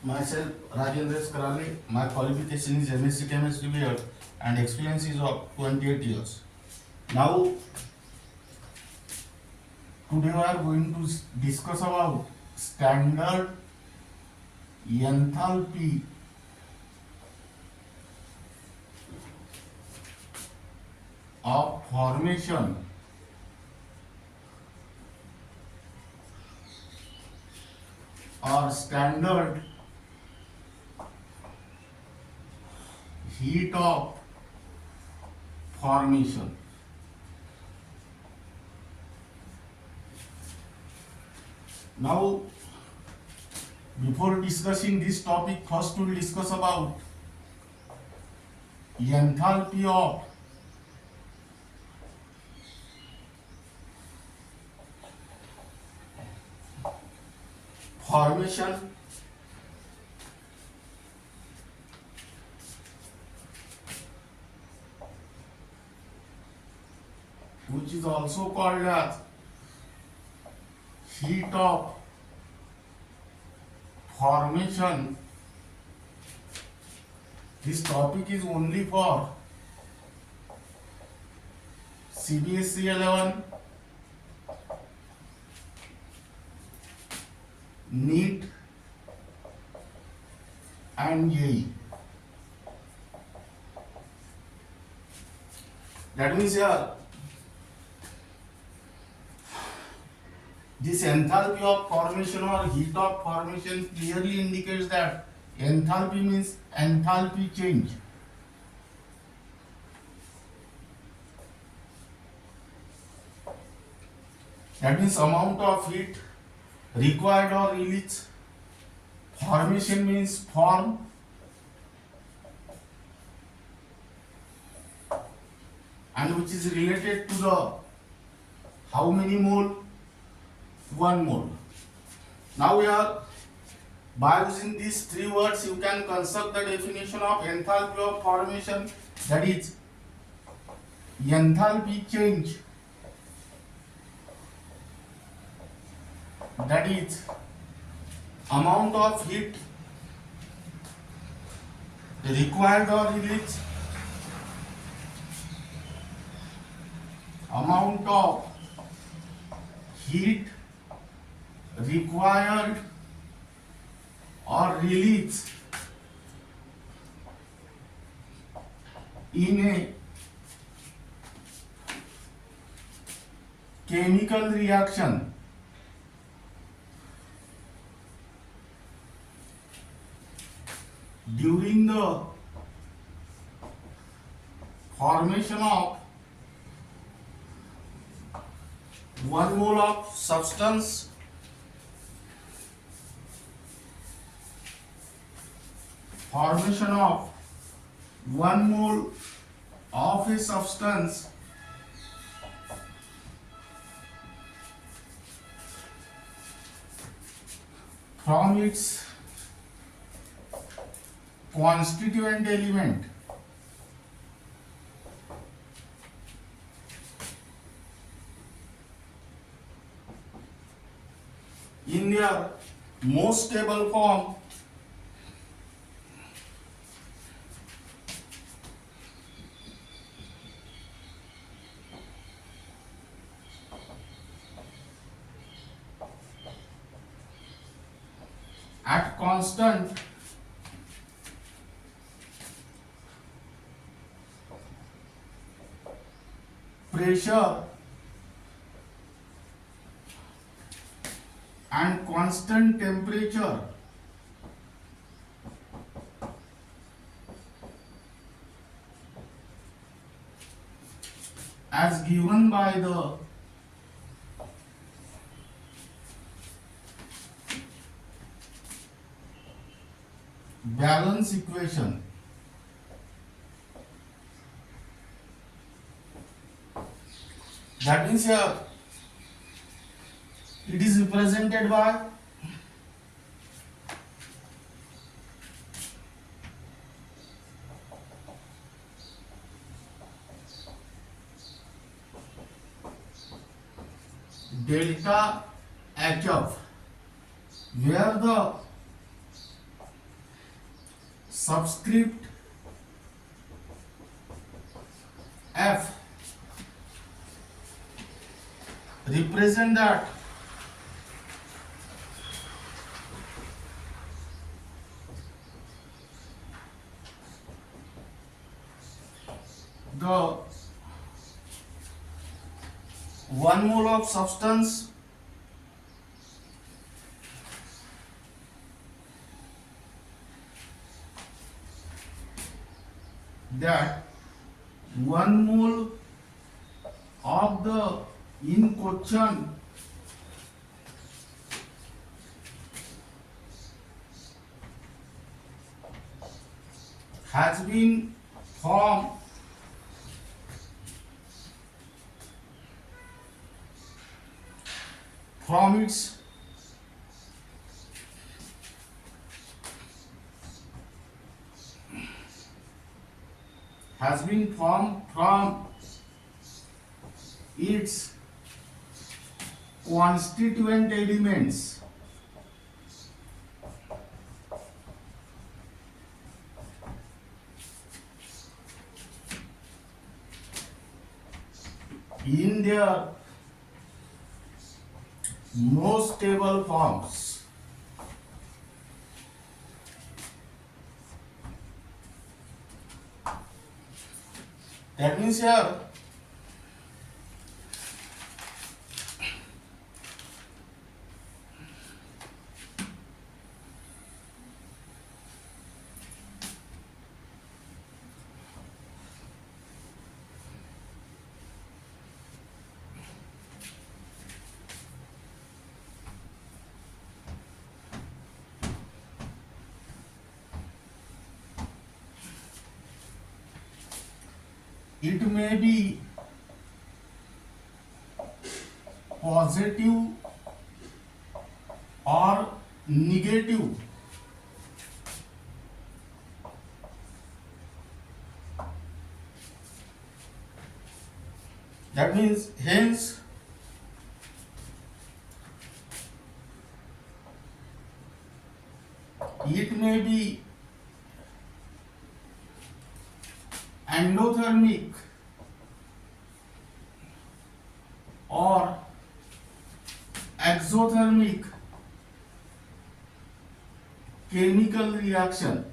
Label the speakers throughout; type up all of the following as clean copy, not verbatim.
Speaker 1: Myself, Rajendra Karale. My qualification is MSc Chemistry B.Ed and experience is of 28 years. Now, today we are going to discuss about standard enthalpy of formation or standard heat of formation. Now, before discussing this topic, first we will discuss about enthalpy of formation which is also called as heat of formation. This topic is only for CBSE 11, NEET and JEE. That means here this enthalpy of formation or heat of formation clearly indicates that enthalpy means enthalpy change. That means amount of heat required or released. Formation means form. And which is related to the how many mole? 1 mole. Now we are by using these three words you can construct the definition of enthalpy of formation, that is enthalpy change, that is amount of heat required or released, amount of heat required or released in a chemical reaction during the formation of 1 mole of substance formation of 1 mole of a substance from its constituent element in their most stable form at constant pressure and constant temperature as given by the balance equation. That means here it is represented by delta HF, where the subscript F represent that the 1 mole of substance that 1 mole of the in question has been formed from its constituent elements in their most stable forms. That means here it may be positive or negative. That means hence it may be endothermic or exothermic chemical reaction.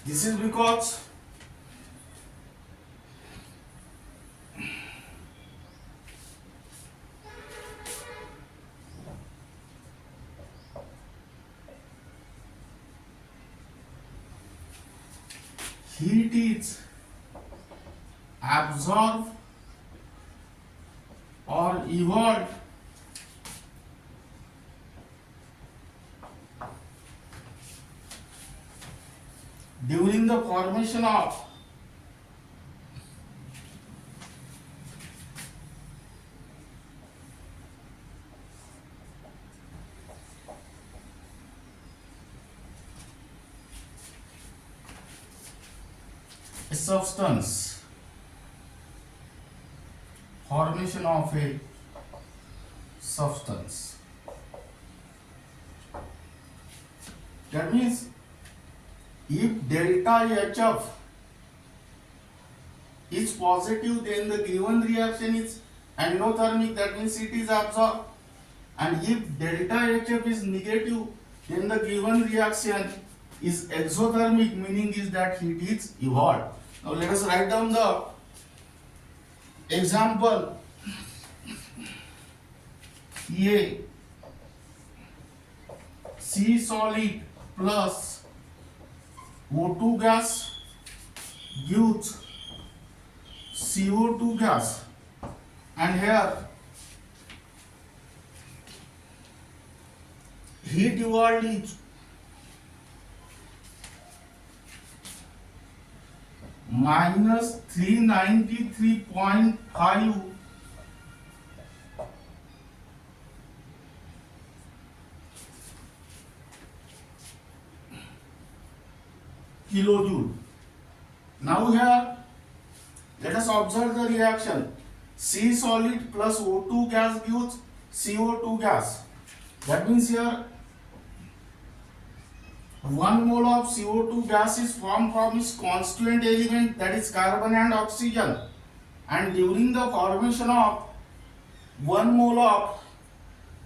Speaker 1: This is because heat is absorbed or evolved during the formation of a substance, formation of a substance. That means if delta HF is positive, then the given reaction is endothermic, that means it is absorbed. And if delta HF is negative, then the given reaction is exothermic, meaning is that heat is evolved. Now let us write down the example. A C solid plus O2 gas gives CO2 gas, and here heat evolved is minus 393.5 kilojoule. Now here let us observe the reaction. C solid plus O2 gas gives CO2 gas. That means here 1 mole of CO2 gas is formed from its constituent element, that is carbon and oxygen, and during the formation of 1 mole of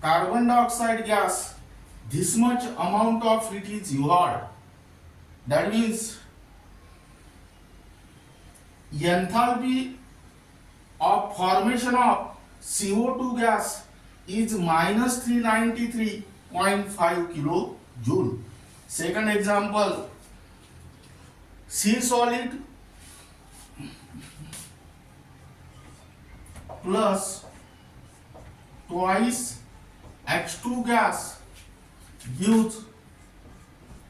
Speaker 1: carbon dioxide gas, this much amount of heat is evolved. That means enthalpy of formation of CO2 gas is minus 393.5 kilojoule. Second example, C solid plus twice H2 gas gives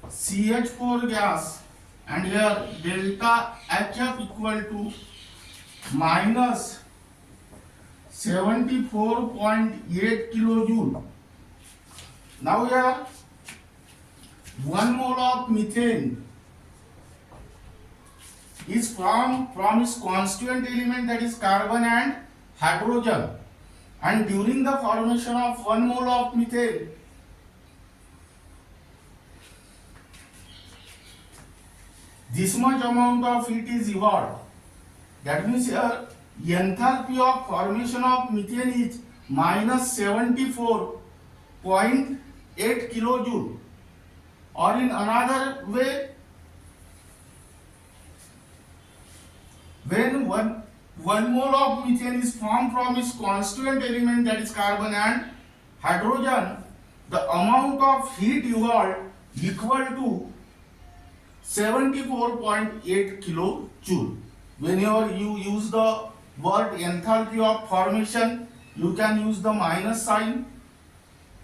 Speaker 1: CH4 gas, and here delta HF equal to minus 74.8 kilojoule. Now here 1 mole of methane is formed from its constituent element, that is carbon and hydrogen, and during the formation of 1 mole of methane, this much amount of heat is evolved. That means here enthalpy of formation of methane is minus 74.8 kilojoule, or in another way, when one mole of methane is formed from its constituent element, that is carbon and hydrogen, the amount of heat evolved equal to 74.8 kilojoule. Whenever you use the word enthalpy of formation, you can use the minus sign,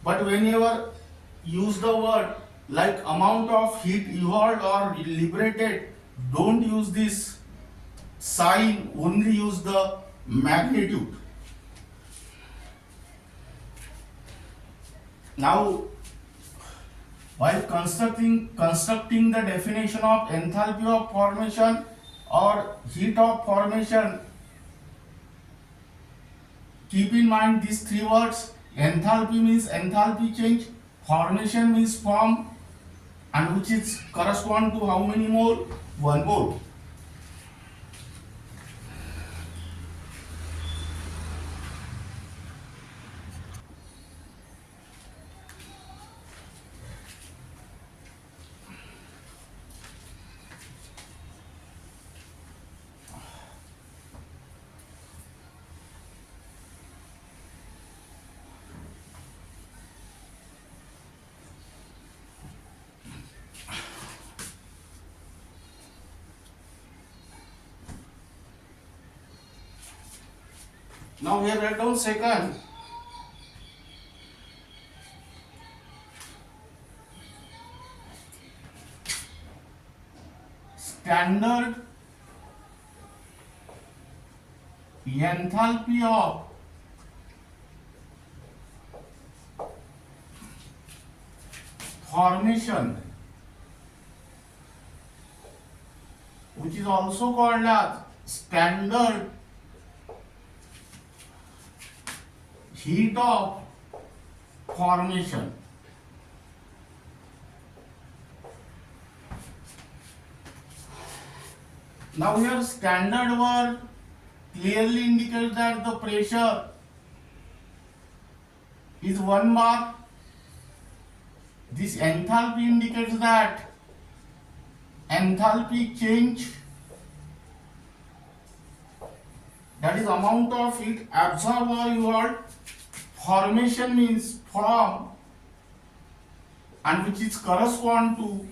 Speaker 1: but whenever use the word like amount of heat evolved or liberated, don't use this sign, only use the magnitude. Now, while constructing the definition of enthalpy of formation or heat of formation, keep in mind these three words. Enthalpy means enthalpy change, formation means form, and which is correspond to how many mole? 1 mole. Now here write down second. Standard enthalpy of formation, which is also called as standard heat of formation. Now here standard word clearly indicates that the pressure is 1 bar. This enthalpy indicates that enthalpy change, that is amount of heat absorbed or evolved. Formation means form, and which is correspond to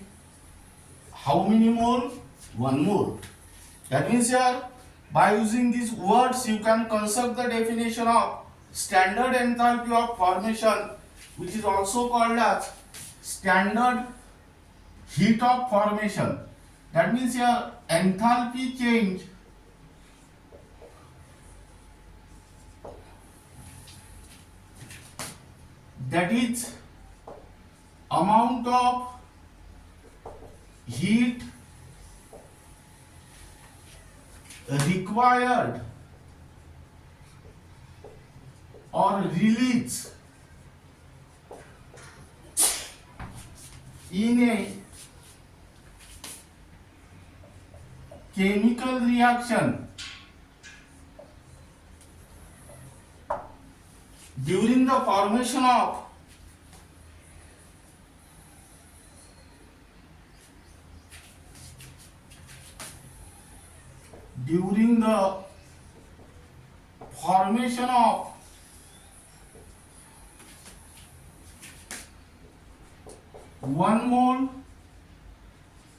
Speaker 1: how many mole? 1 mole. That means here by using these words you can construct the definition of standard enthalpy of formation, which is also called as standard heat of formation. That means here enthalpy change that is amount of heat required or release in a chemical reaction during the formation of one mole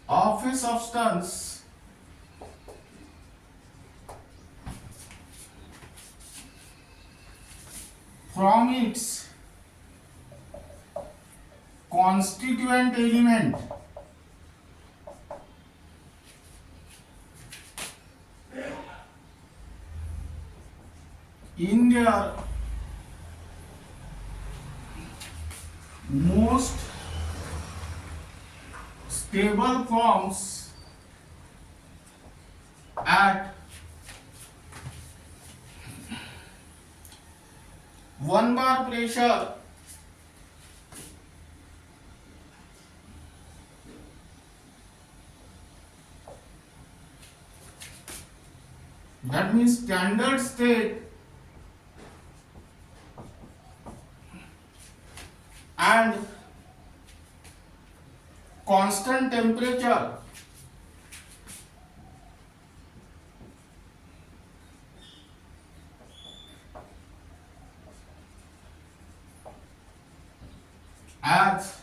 Speaker 1: of a substance from its constituent element in their most stable forms at 1 bar pressure, that means standard state and constant temperature as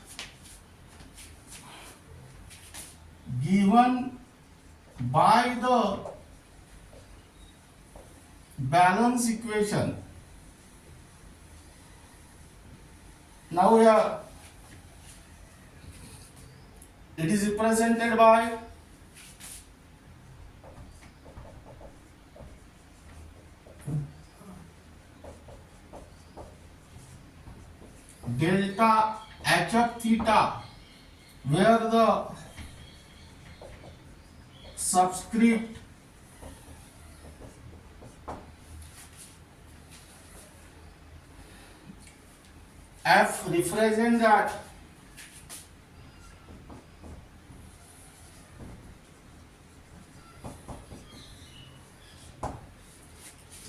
Speaker 1: given by the balance equation. Now here it is represented by delta h of theta, where the subscript f represents that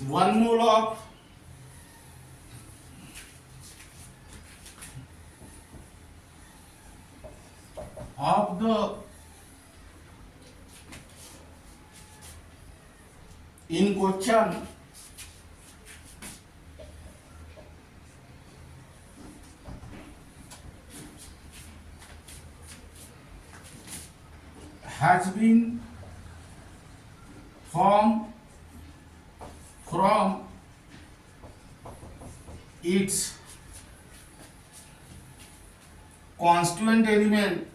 Speaker 1: one mole of the in question has been formed from its constituent element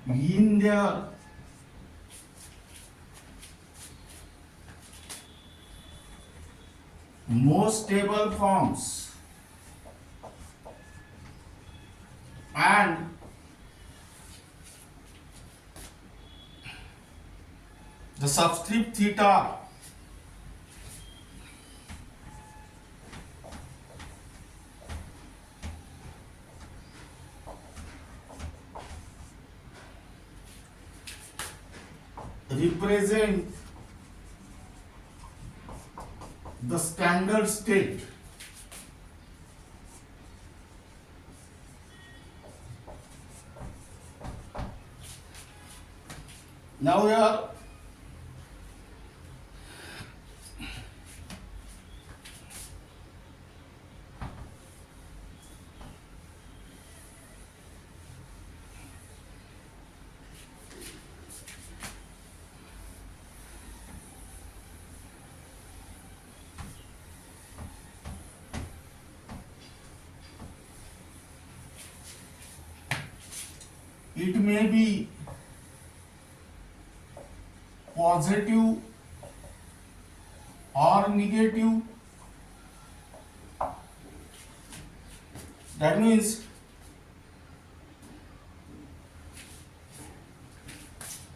Speaker 1: in their most stable forms, and the subscript theta represent the standard state. Now here it may be positive or negative. That means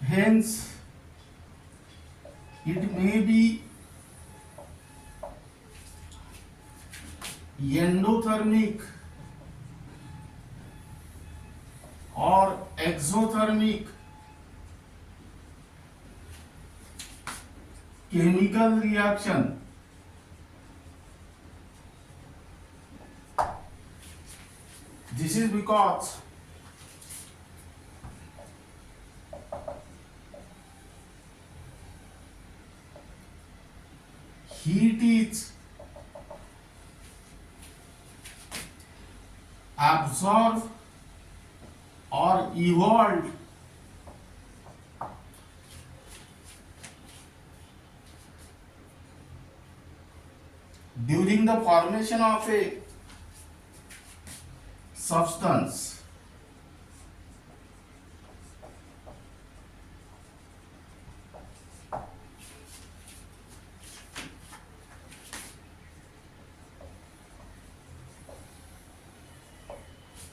Speaker 1: hence it may be endothermic or exothermic chemical reaction. This is because heat is absorbed or evolved during the formation of a substance.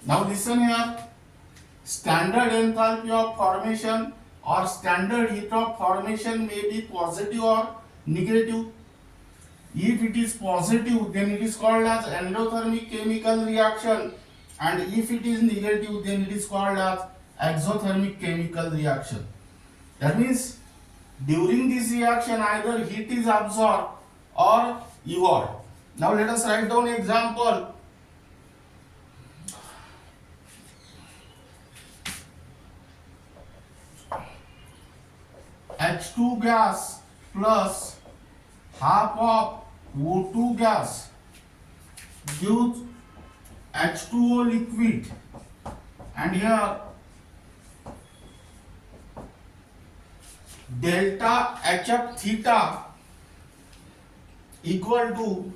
Speaker 1: Now listen here. Standard enthalpy of formation or standard heat of formation may be positive or negative. If it is positive, then it is called as endothermic chemical reaction, and if it is negative, then it is called as exothermic chemical reaction. That means during this reaction either heat is absorbed or evolved. Now let us write down example. H2 gas plus half of O2 gas gives H2O liquid, and here delta HF theta equal to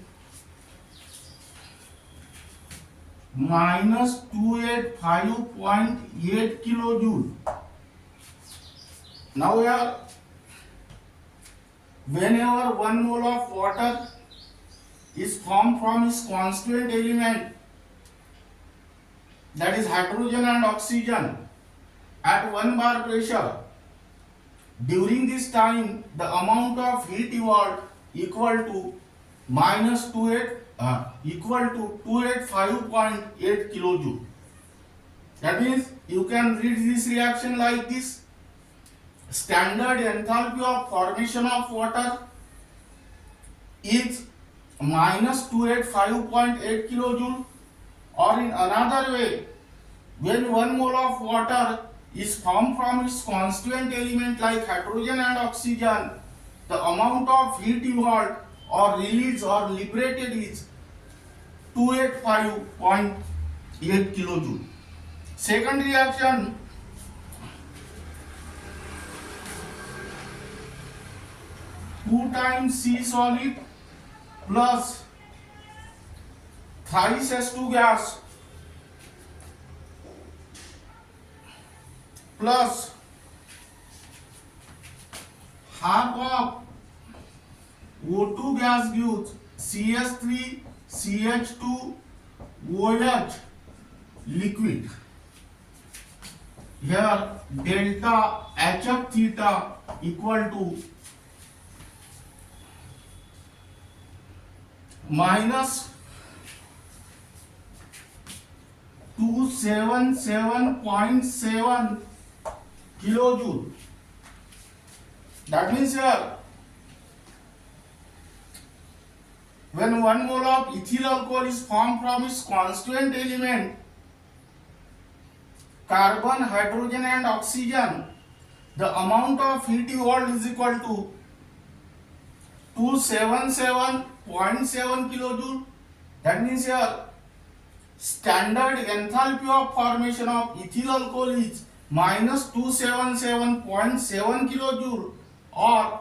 Speaker 1: minus 285.8 kilojoule. Now here, whenever 1 mole of water is formed from its constituent element, that is hydrogen and oxygen, at 1 bar pressure, during this time the amount of heat evolved equal to equal to 285.8 kilojoule. That means you can read this reaction like this. Standard enthalpy of formation of water is minus 285.8 kilojoule, or in another way, when 1 mole of water is formed from its constituent element like hydrogen and oxygen, the amount of heat evolved or released or liberated is 285.8 kilojoule. Second reaction, two times C solid plus thrice H2 gas plus half of O2 gas gives CS3 CH2 OH liquid. Here delta HF theta equal to minus 277.7 kilojoule. That means here, when 1 mole of ethyl alcohol is formed from its constituent element carbon, hydrogen and oxygen, the amount of heat evolved is equal to 277.7 kilojoule. That means here standard enthalpy of formation of ethyl alcohol is minus 277.7 kilojoule, or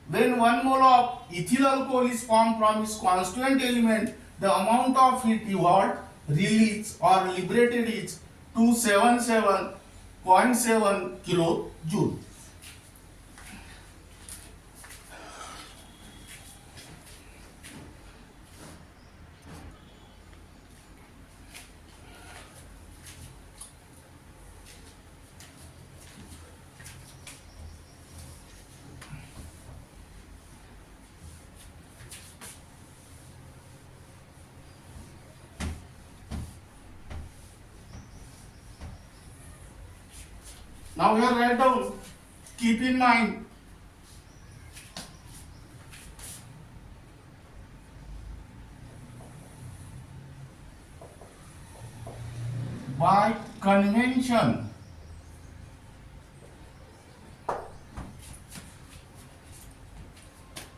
Speaker 1: when 1 mole of ethyl alcohol is formed from its constituent element, the amount of heat evolved, released or liberated is 277.7 kilojoule. Now here write down, keep in mind, by convention,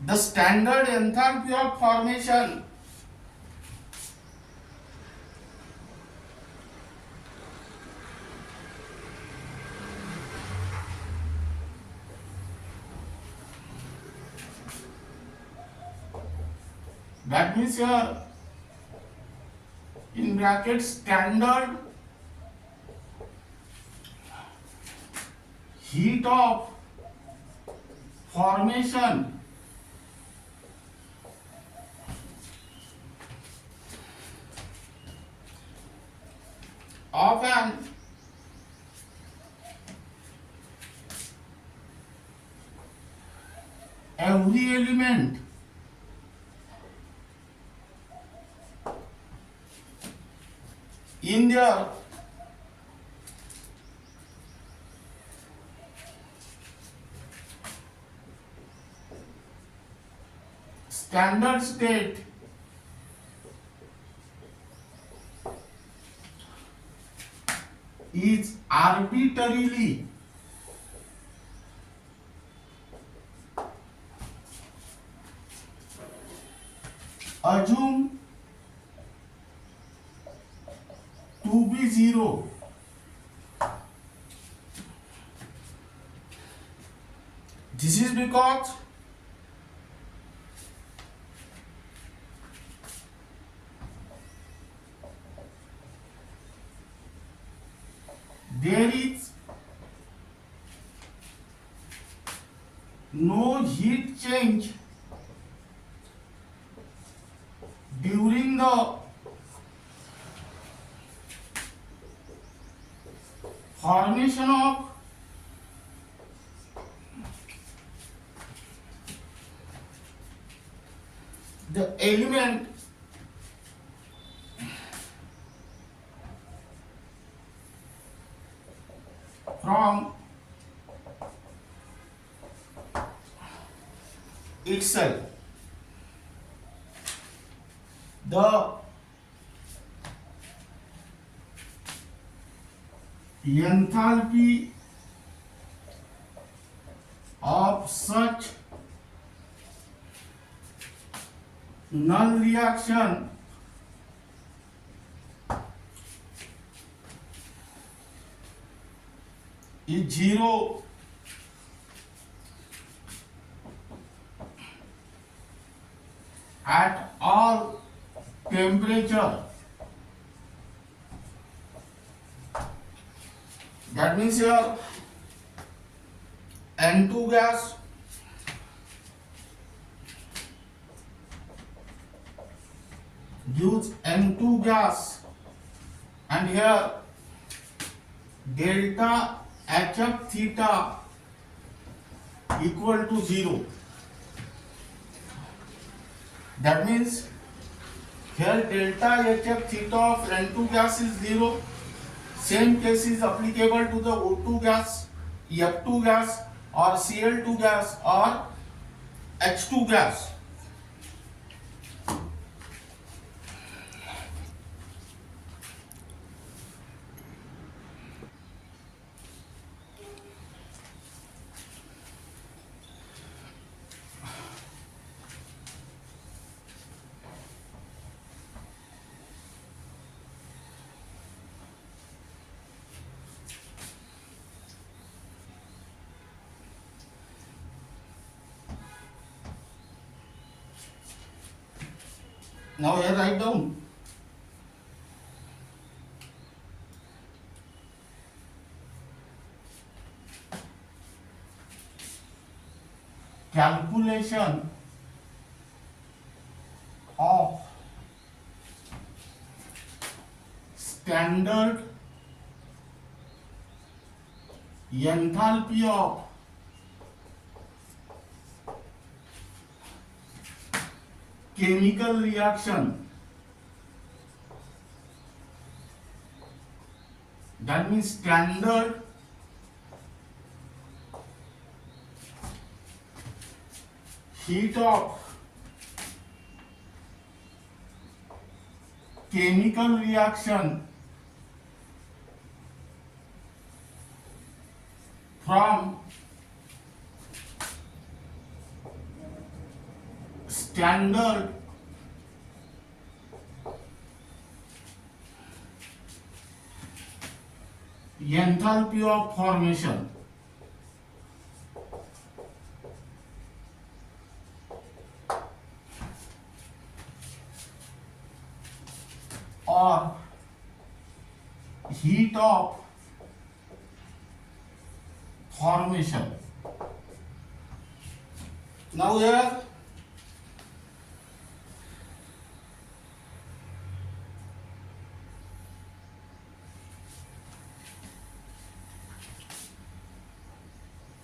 Speaker 1: the standard enthalpy of formation that means here in bracket standard heat of formation of an every element in their standard state is arbitrarily assumed to be zero. This is because there is no heat change during the formation of the element from itself. The enthalpy of such null reaction is zero at all temperature. That means here N2 gas gives N2 gas, and here delta HF theta equal to 0. That means here delta HF theta of N2 gas is 0. Same case is applicable to the O2 gas, F2 gas, or Cl2 gas, or H2 gas. Now here write down calculation of standard enthalpy of chemical reaction. That means standard heat of chemical reaction from standard enthalpy of formation or heat of formation. Now here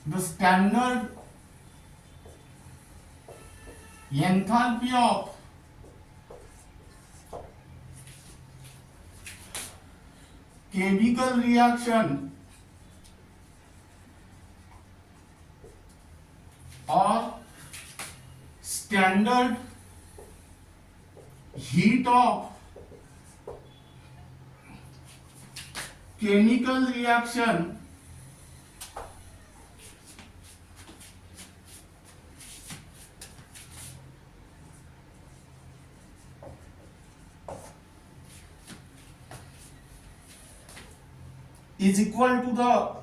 Speaker 1: the standard enthalpy of chemical reaction or standard heat of chemical reaction is equal to the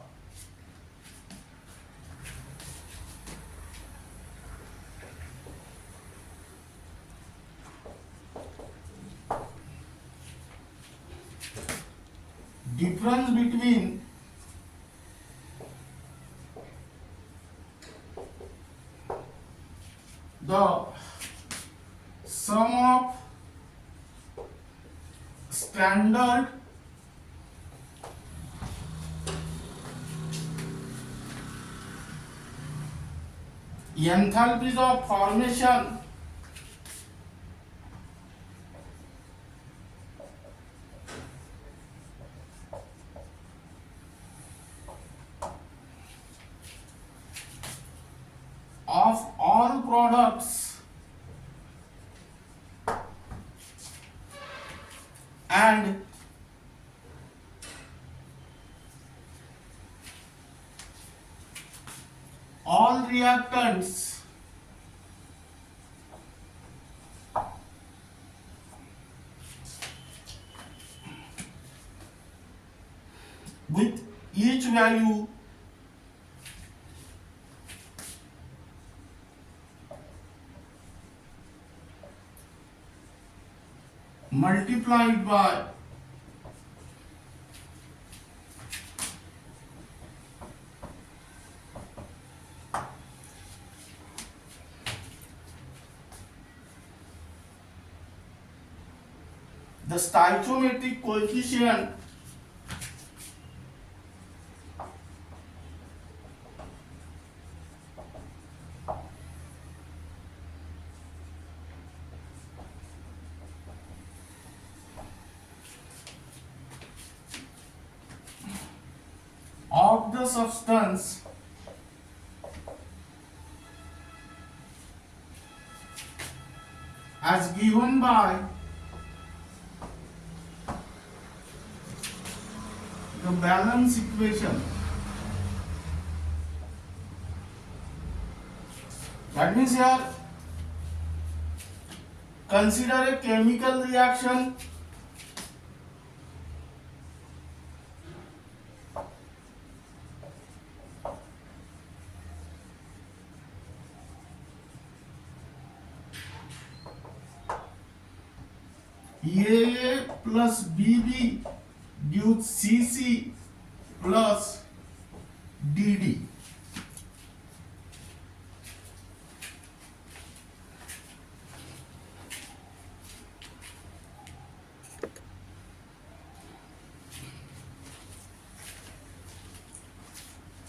Speaker 1: difference between the sum of standard enthalpies of formation of all products and all reactants with each value multiplied by the stoichiometric coefficient of the substance as given by the balance equation. That means here consider a chemical reaction AA plus BB gives CC plus DD.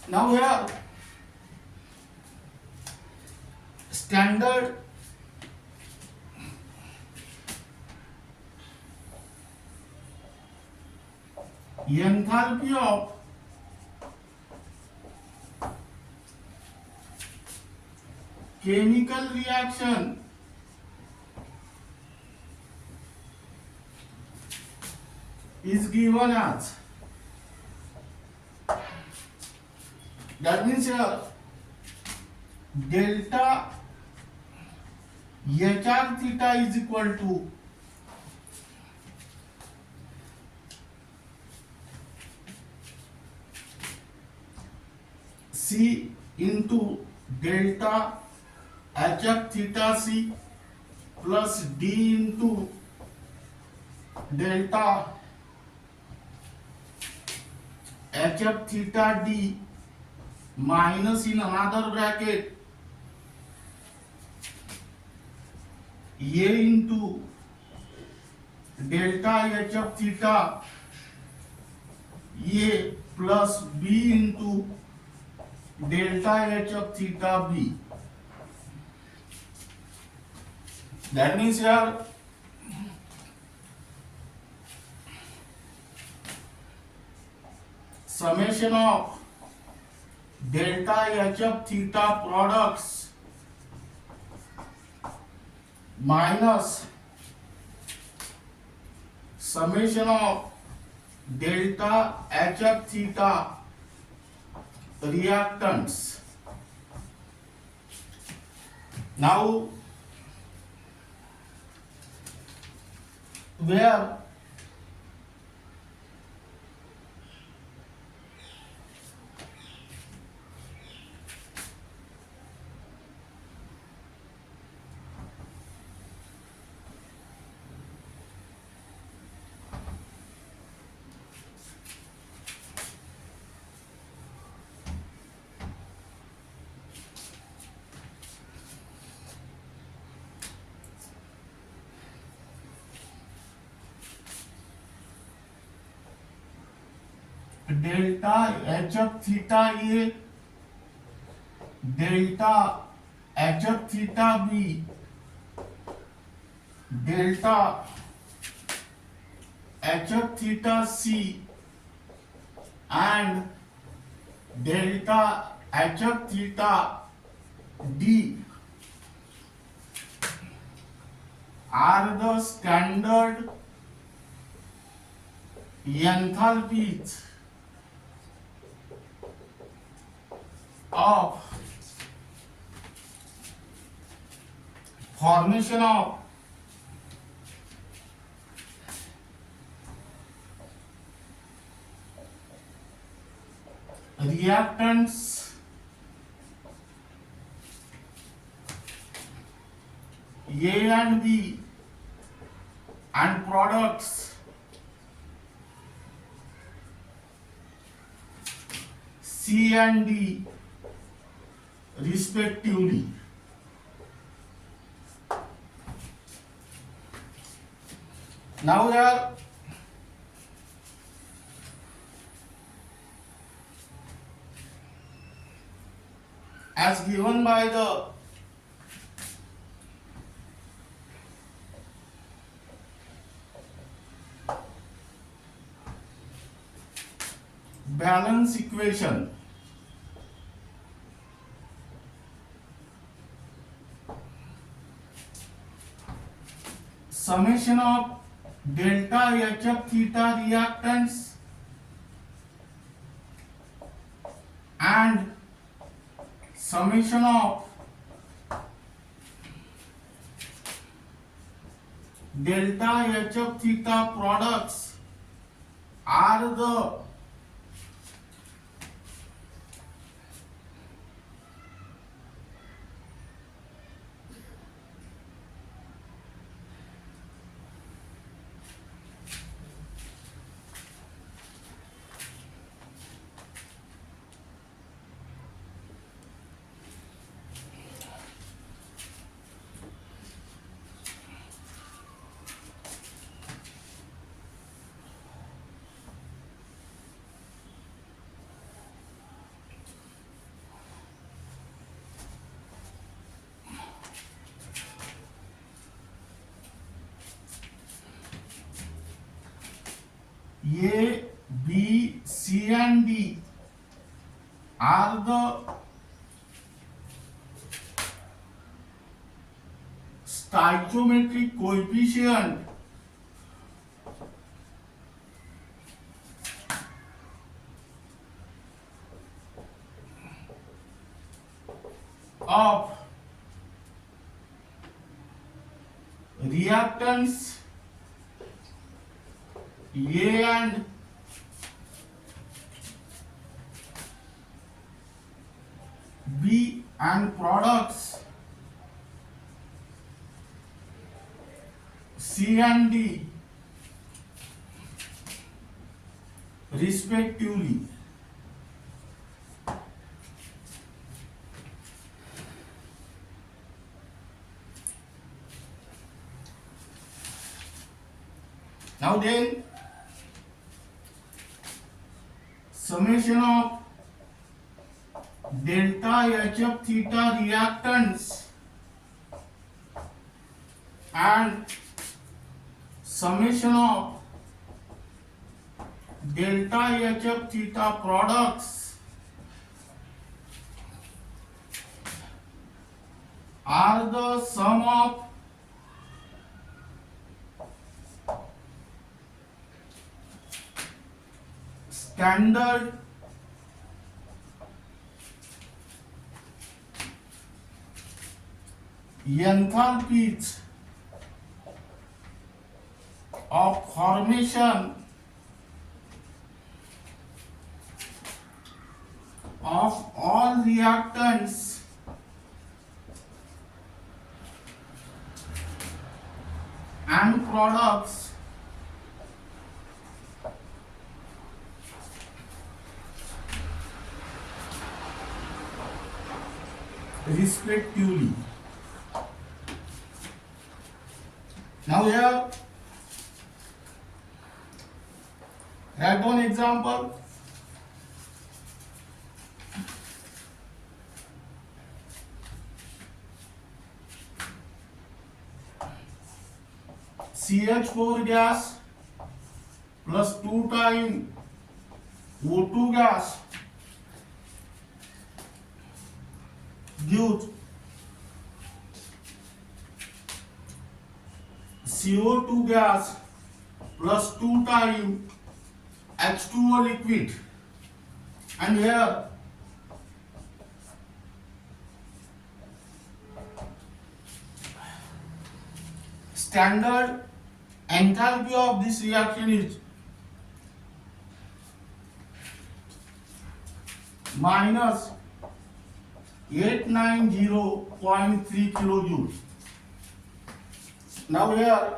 Speaker 1: Now here standard enthalpy of chemical reaction is given as, that means here delta HR theta is equal to C into delta HF theta C plus D into delta HF theta D minus in another bracket A into delta HF theta A plus B into delta HF theta B. That means here summation of delta HF theta products minus summation of delta HF theta reactants. Now where delta HF theta A, delta HF theta B, delta HF theta C and delta HF theta D are the standard enthalpies of formation of reactants A and B and products C and D respectively. Now here as given by the balance equation, summation of delta HF theta reactants and summation of delta HF theta products are the A, B, C and D are the stoichiometric coefficient of reactants A and B and products C and D respectively. Now then, summation of delta HF theta reactants and summation of delta HF theta products are the sum of standard enthalpies of formation of all reactants and products respectively. Now here, write one example. CH4 gas plus 2 times O2 gas gives CO2 gas plus 2 times H2O liquid, and here standard enthalpy of this reaction is minus 890.3 kilojoules. Now here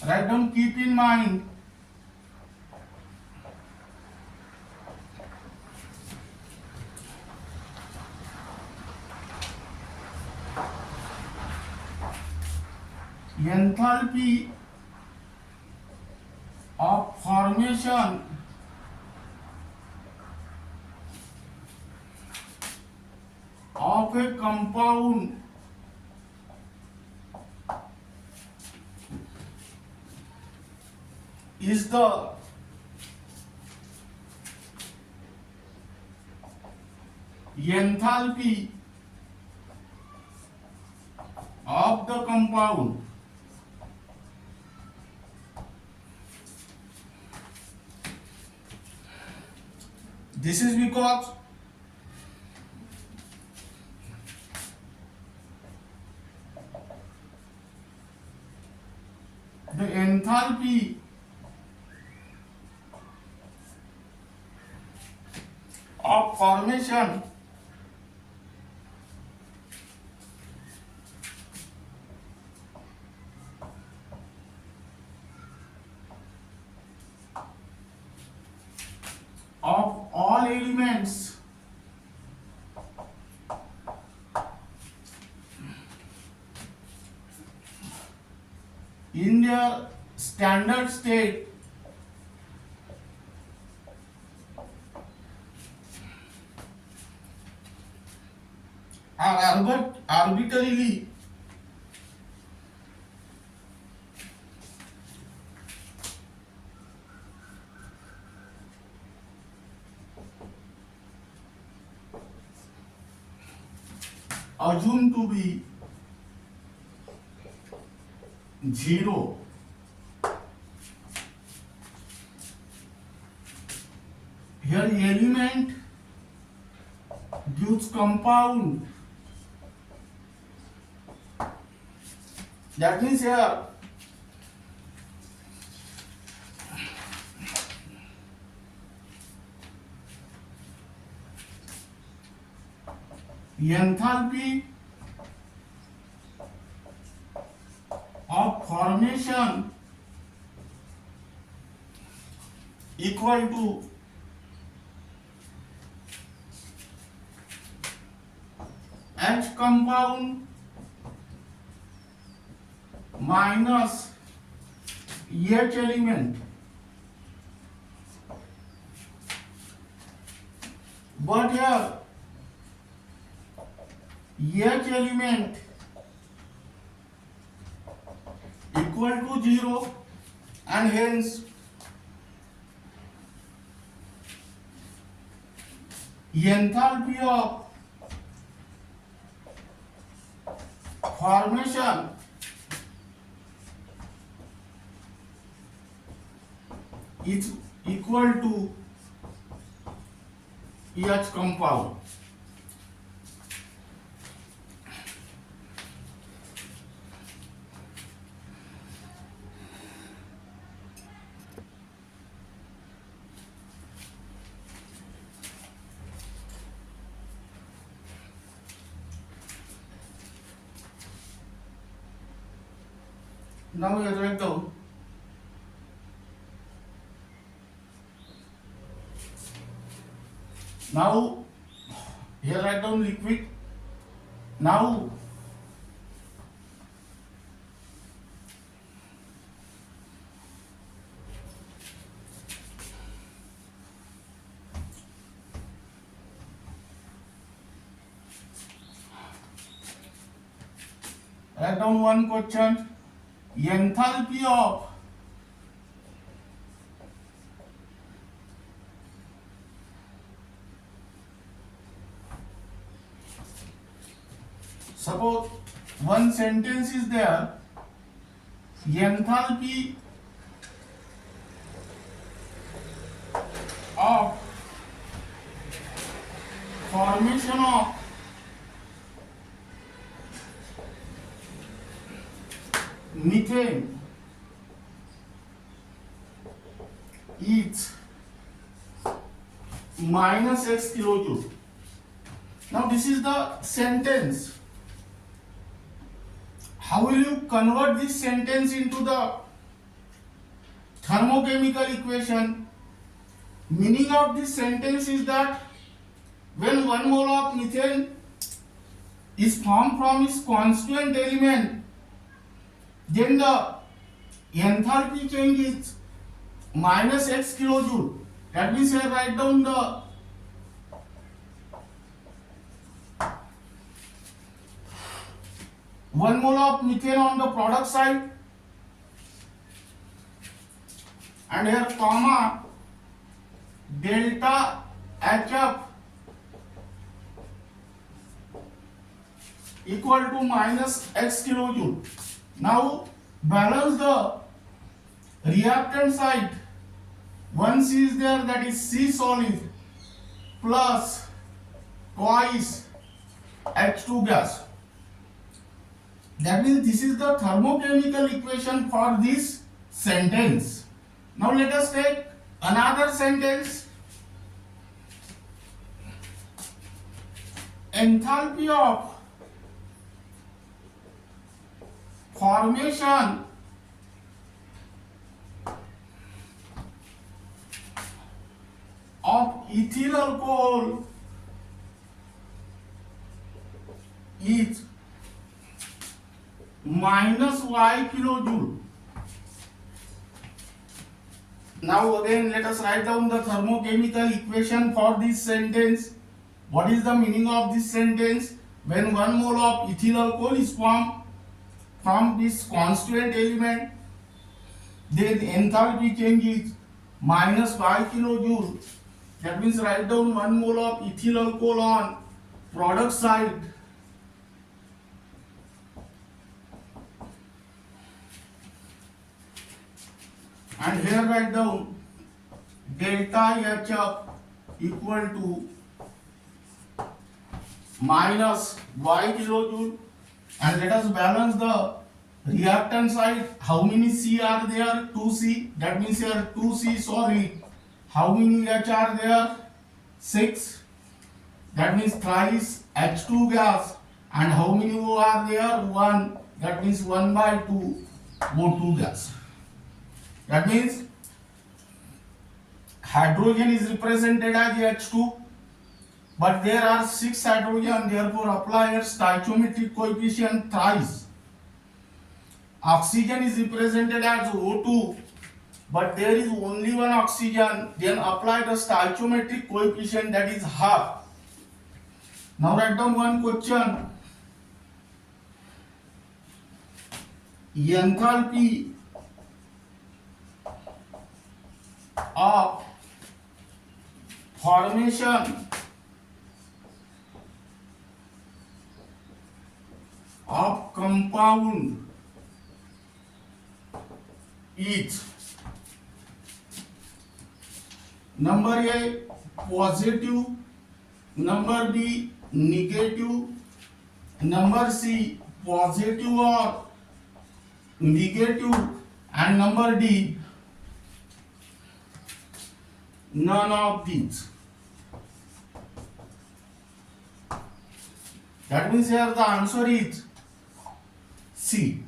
Speaker 1: write down, keep in mind enthalpy of formation of a compound is the enthalpy of the compound this is because the enthalpy of formation of all elements in their standard state are arbitrarily assumed to be 0, here element gives compound, that means here enthalpy of formation equal to H compound minus H element, but here H element equal to 0 and hence enthalpy of formation is equal to H compound. Now we write down here write down liquid. Now write down one question. Enthalpy of suppose one sentence is there, enthalpy of formation of methane is minus X kilojoule. Now this is the sentence. How will you convert this sentence into the thermochemical equation? Meaning of this sentence is that when 1 mole of methane is formed from its constituent element, then the enthalpy change is minus X kilojoule. That means here write down the one mole of methane on the product side and here comma delta HF equal to minus X kilojoule. Now balance the reactant side. One C is there, that is C solid plus twice H2 gas. That means this is the thermochemical equation for this sentence. Now let us take another sentence. Enthalpy of formation of ethyl alcohol is minus Y kilojoule. Now again let us write down the thermochemical equation for this sentence. What is the meaning of this sentence? when 1 mole of ethyl alcohol is formed from this constituent element, then enthalpy change is minus 5 kilojoule. That means write down 1 mole of ethyl alcohol on product side, and here write down delta HF equal to minus y kilojoule, and let us balance the reactant side. How many C are there? 2C. That means here 2C solid. How many H are there? 6. That means thrice H2 gas. And how many O are there? 1. That means 1 by 2 O2 gas. That means hydrogen is represented as H2, but there are 6 hydrogen, therefore apply a stoichiometric coefficient thrice. Oxygen is represented as O2, but there is only one oxygen, then apply the stoichiometric coefficient, that is half. Now write down one question. Enthalpy of formation of compound is number A positive, number B negative, number C positive or negative, and number D none of these. That means here the answer is C.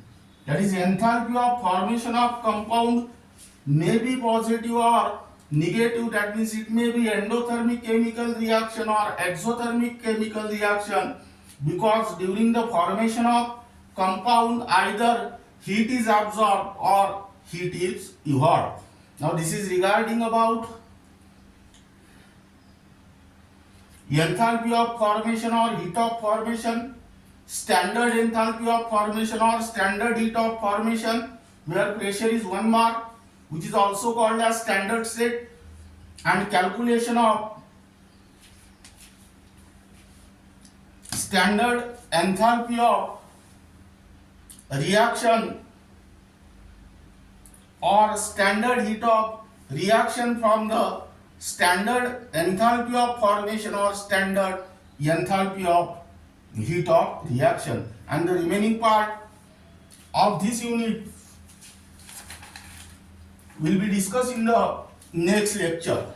Speaker 1: That is enthalpy of formation of compound may be positive or negative. That means it may be endothermic chemical reaction or exothermic chemical reaction, because during the formation of compound either heat is absorbed or heat is evolved. Now this is regarding about enthalpy of formation or heat of formation, standard enthalpy of formation or standard heat of formation, where pressure is 1 bar, which is also called as standard state, and calculation of standard enthalpy of reaction or standard heat of reaction from the standard enthalpy of formation or standard enthalpy of heat of reaction. And the remaining part of this unit will be discussed in the next lecture.